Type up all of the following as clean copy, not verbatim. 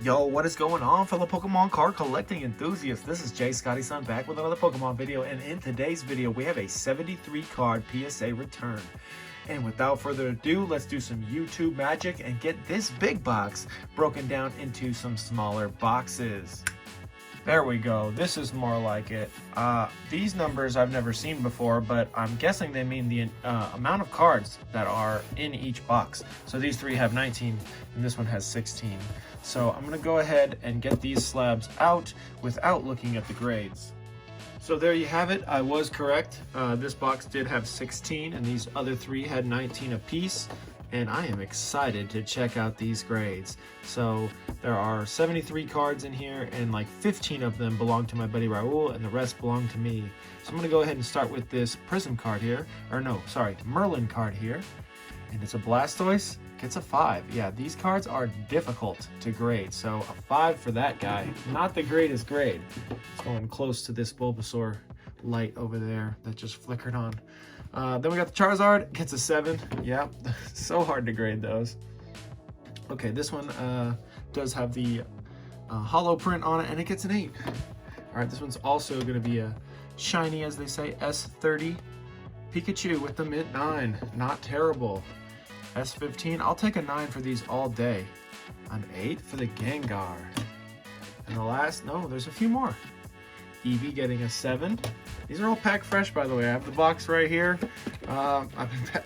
Yo, what is going on, fellow Pokemon card collecting enthusiasts? This is Jay Scotty Sun back with another Pokemon video, and in today's video we have a 73 card PSA return. And without further ado, let's do some YouTube magic and get this big box broken down into some smaller boxes. There we go. This is more like it. These numbers I've never seen before, but I'm guessing they mean the amount of cards that are in each box. So these three have 19 and this one has 16. So I'm going to go ahead and get these slabs out without looking at the grades. So there you have it. I was correct. This box did have 16 and these other three had 19 apiece. And I am excited to check out these grades. So there are 73 cards in here and like 15 of them belong to my buddy Raul and the rest belong to me. So I'm gonna go ahead and start with this Prism card here, or no, sorry, Merlin card here. And it's a Blastoise, gets a 5. Yeah, these cards are difficult to grade, so a 5 for that guy. Not the greatest grade. It's going close to this Bulbasaur light over there that just flickered on. Then we got the Charizard, gets a 7. Yeah, so hard to grade those. Okay, this one does have the hollow print on it and it gets an 8. All right, this one's also going to be a shiny, as they say, S30 Pikachu with the mid 9. Not terrible. S15, I'll take a 9 for these all day. An 8 for the Gengar. And the last, no, there's a few more. Eevee getting a 7. These are all packed fresh, by the way. I have the box right here. I've been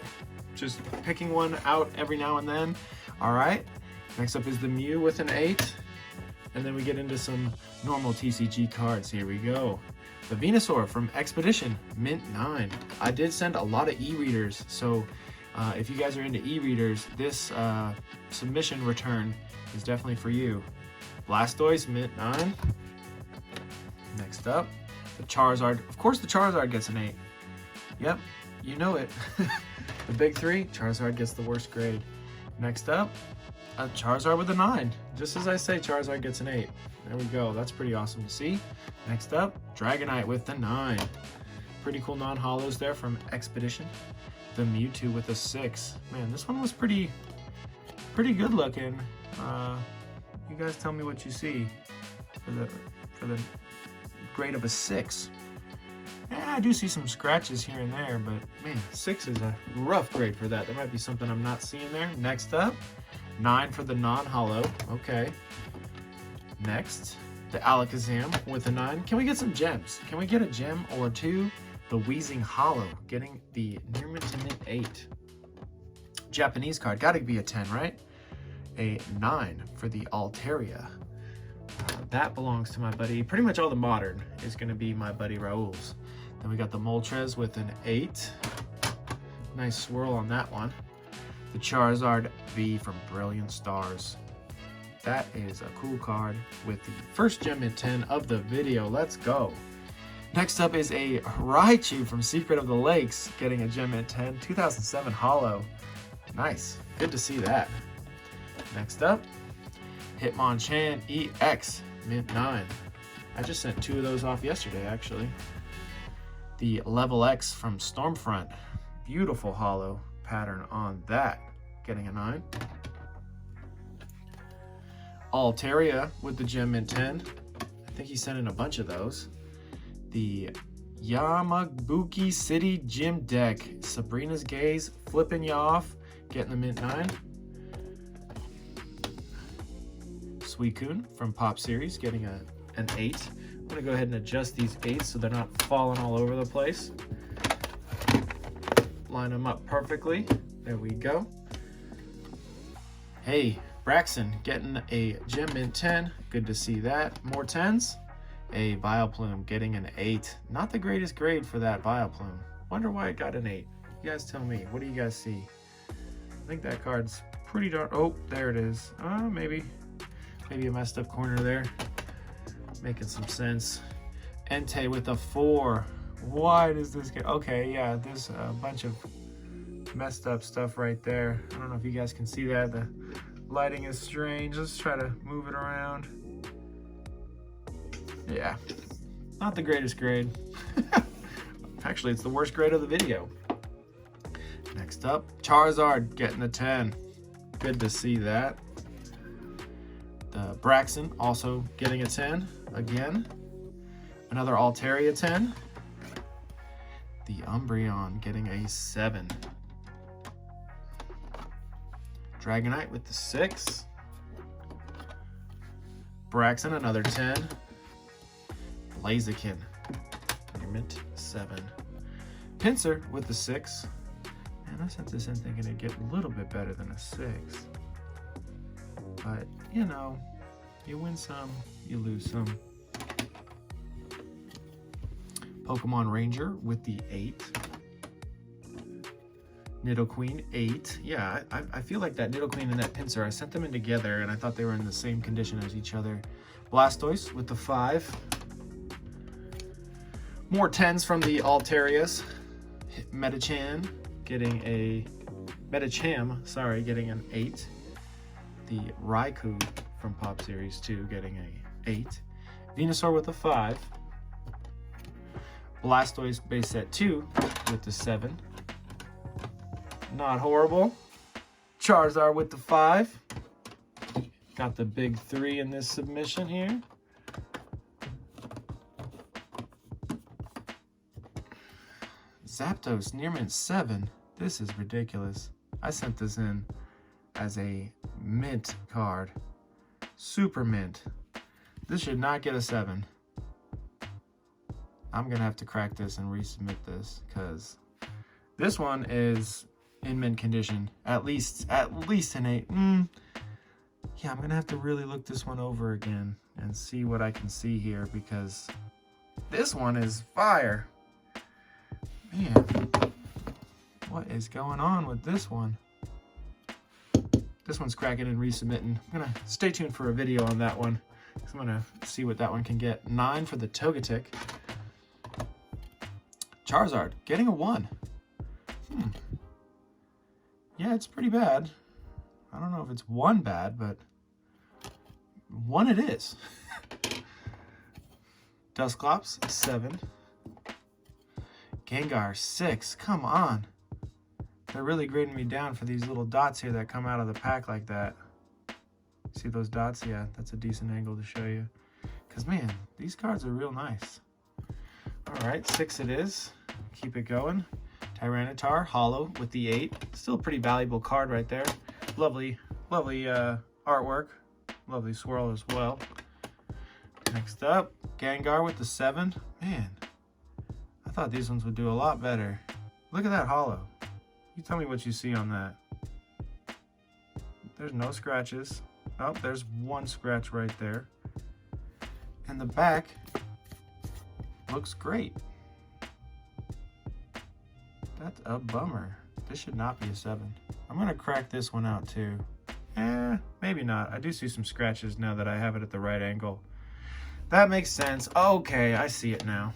just picking one out every now and then. All right. Next up is the Mew with an 8. And then we get into some normal TCG cards. Here we go. The Venusaur from Expedition, mint 9. I did send a lot of e-readers, so if you guys are into e-readers, this submission return is definitely for you. Blastoise, mint 9. Next up, the Charizard. Of course the Charizard gets an 8. Yep, you know it. The big three, Charizard gets the worst grade. Next up, a Charizard with a 9. Just as I say, Charizard gets an 8. There we go, that's pretty awesome to see. Next up, Dragonite with the 9. Pretty cool non-holos there from Expedition. The Mewtwo with a 6. Man, this one was pretty good looking. You guys tell me what you see for the grade of a 6. Yeah, I do see some scratches here and there, but man, 6 is a rough grade for that. There might be something I'm not seeing there. Next up, 9 for the non-holo. Okay. Next, the Alakazam with a 9. Can we get some gems? Can we get a gem or two? The Weezing Holo getting the near mint to mint 8. Japanese card, gotta be a 10, right? A 9 for the Altaria. That belongs to my buddy. Pretty much all the modern is going to be my buddy Raul's. Then we got the Moltres with an 8. Nice swirl on that one. The Charizard V from Brilliant Stars. That is a cool card with the first gem in 10 of the video. Let's go. Next up is a Raichu from Secret of the Lakes getting a gem in 10. 2007 holo. Nice. Good to see that. Next up, Hitmonchan EX, mint 9. I just sent 2 of those off yesterday, actually. The Level X from Stormfront. Beautiful holo pattern on that. Getting a 9. Altaria with the gem mint 10. I think he sent in a bunch of those. The Yamabuki City Gym Deck. Sabrina's Gaze, flipping you off. Getting the mint 9. Suicune from Pop Series getting an 8. I'm going to go ahead and adjust these 8s so they're not falling all over the place. Line them up perfectly. There we go. Hey, Braxton getting a gem mint 10. Good to see that. More 10s. A Vileplume getting an 8. Not the greatest grade for that Vileplume. Wonder why it got an 8. You guys tell me. What do you guys see? I think that card's pretty darn... Oh, there it is. Maybe a messed up corner there. Making some sense. Entei with a 4. Why does this get... Okay, yeah, there's a bunch of messed up stuff right there. I don't know if you guys can see that. The lighting is strange. Let's try to move it around. Yeah, not the greatest grade. Actually, it's the worst grade of the video. Next up, Charizard getting a 10. Good to see that. The Braxton also getting a 10 again. Another Altaria 10. The Umbreon getting a 7. Dragonite with the 6. Braxton another 10. Blaziken, mint 7. Pinsir with the 6. Man, I sent this in thinking it'd get a little bit better than a 6. But, you know, you win some, you lose some. Pokemon Ranger with the 8. Nidoqueen 8. Yeah, I feel like that Nidoqueen and that Pinsir, I sent them in together and I thought they were in the same condition as each other. Blastoise with the 5. More 10s from the Altarias. Metacham getting an 8. The Raikou from Pop Series 2 getting a 8. Venusaur with a 5. Blastoise base set 2 with the 7. Not horrible. Charizard with the 5. Got the big 3 in this submission here. Zapdos near mint 7. This is ridiculous. I sent this in as a mint card. Super mint. This should not get a 7. I'm gonna have to crack this and resubmit this because this one is in mint condition. At least an 8. Yeah, I'm gonna have to really look this one over again and see what I can see here because this one is fire. Man, what is going on with this one? This one's cracking and resubmitting. I'm gonna stay tuned for a video on that one. I'm gonna see what that one can get. 9 for the Togetic. Charizard getting a 1. Yeah, it's pretty bad. I don't know if it's 1 bad, but 1 it is. Dusclops 7. Gengar 6. Come on. They're really grading me down for these little dots here that come out of the pack like that. See those dots? Yeah, that's a decent angle to show you. Because, man, these cards are real nice. All right, 6 it is. Keep it going. Tyranitar, holo with the 8. Still a pretty valuable card right there. Lovely, lovely artwork. Lovely swirl as well. Next up, Gengar with the 7. Man, I thought these ones would do a lot better. Look at that holo. You tell me what you see on that. There's no scratches. Oh, there's 1 scratch right there. And the back looks great. That's a bummer. This should not be a 7. I'm gonna crack this one out too. Maybe not. I do see some scratches now that I have it at the right angle. That makes sense. Okay, I see it now.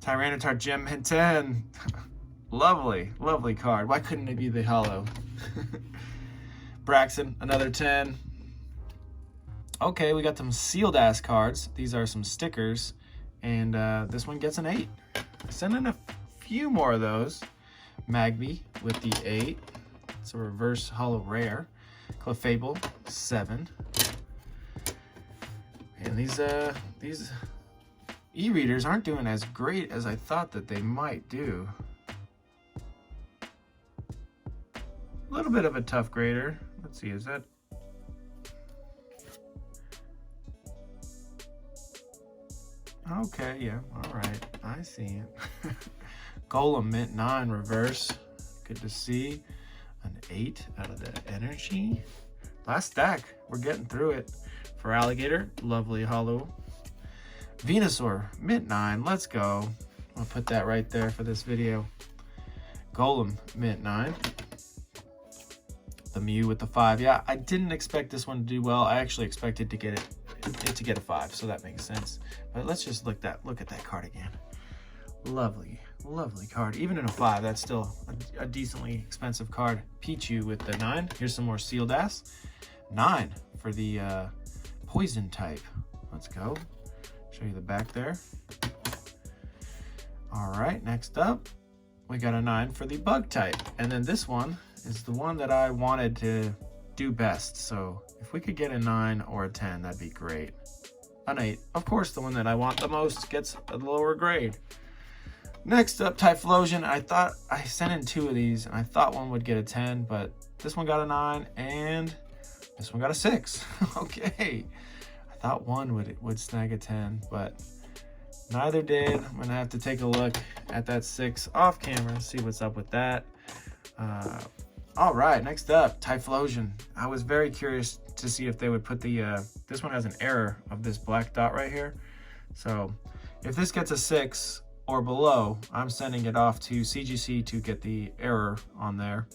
Tyranitar Gem Mint 10. Lovely, lovely card. Why couldn't it be the holo? Braxton, another 10. Okay, we got some sealed ass cards. These are some stickers. And this one gets an 8. Send in a few more of those. Magby with the 8. It's a reverse holo rare. Clefable 7. And these e-readers aren't doing as great as I thought that they might do. A little bit of a tough grader. Let's see, is that... Okay, yeah, all right, I see it. Golem mint 9 reverse. Good to see. An 8 out of the energy. Last stack, we're getting through it. For Alligator, lovely holo. Venusaur, mint 9, let's go. I'll put that right there for this video. Golem, mint 9. The Mew with the 5. Yeah, I didn't expect this one to do well. I actually expected to get it to get a 5, so that makes sense. But let's just look at that card again. Lovely, lovely card. Even in a 5, that's still a decently expensive card. Pichu with the 9. Here's some more sealed ass. 9 for the poison type. Let's go. Show you the back there. All right, next up, we got a 9 for the bug type. And then this one is the one that I wanted to do best. So if we could get a 9 or a 10, that'd be great. An 8. Of course, the one that I want the most gets a lower grade. Next up, Typhlosion. I thought I sent in 2 of these, and I thought one would get a 10, but this one got a 9, and this one got a 6. Okay. I thought one would snag a 10, but neither did. I'm going to have to take a look at that 6 off camera, see what's up with that. All right, next up, Typhlosion. I was very curious to see if they would put the, this one has an error of this black dot right here. So if this gets a 6 or below, I'm sending it off to CGC to get the error on there.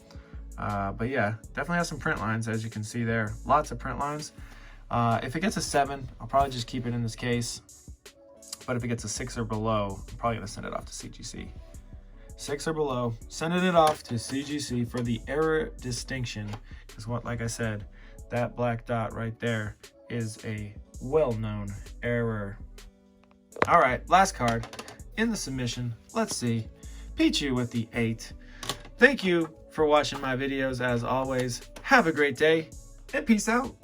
But yeah, definitely has some print lines, as you can see there. Lots of print lines. If it gets a 7, I'll probably just keep it in this case. But if it gets a 6 or below, I'm probably gonna send it off to CGC. 6 or below, sending it off to CGC for the error distinction. Because what, like I said, that black dot right there is a well-known error. All right, last card in the submission. Let's see, Pichu with the 8. Thank you for watching my videos as always. Have a great day and peace out.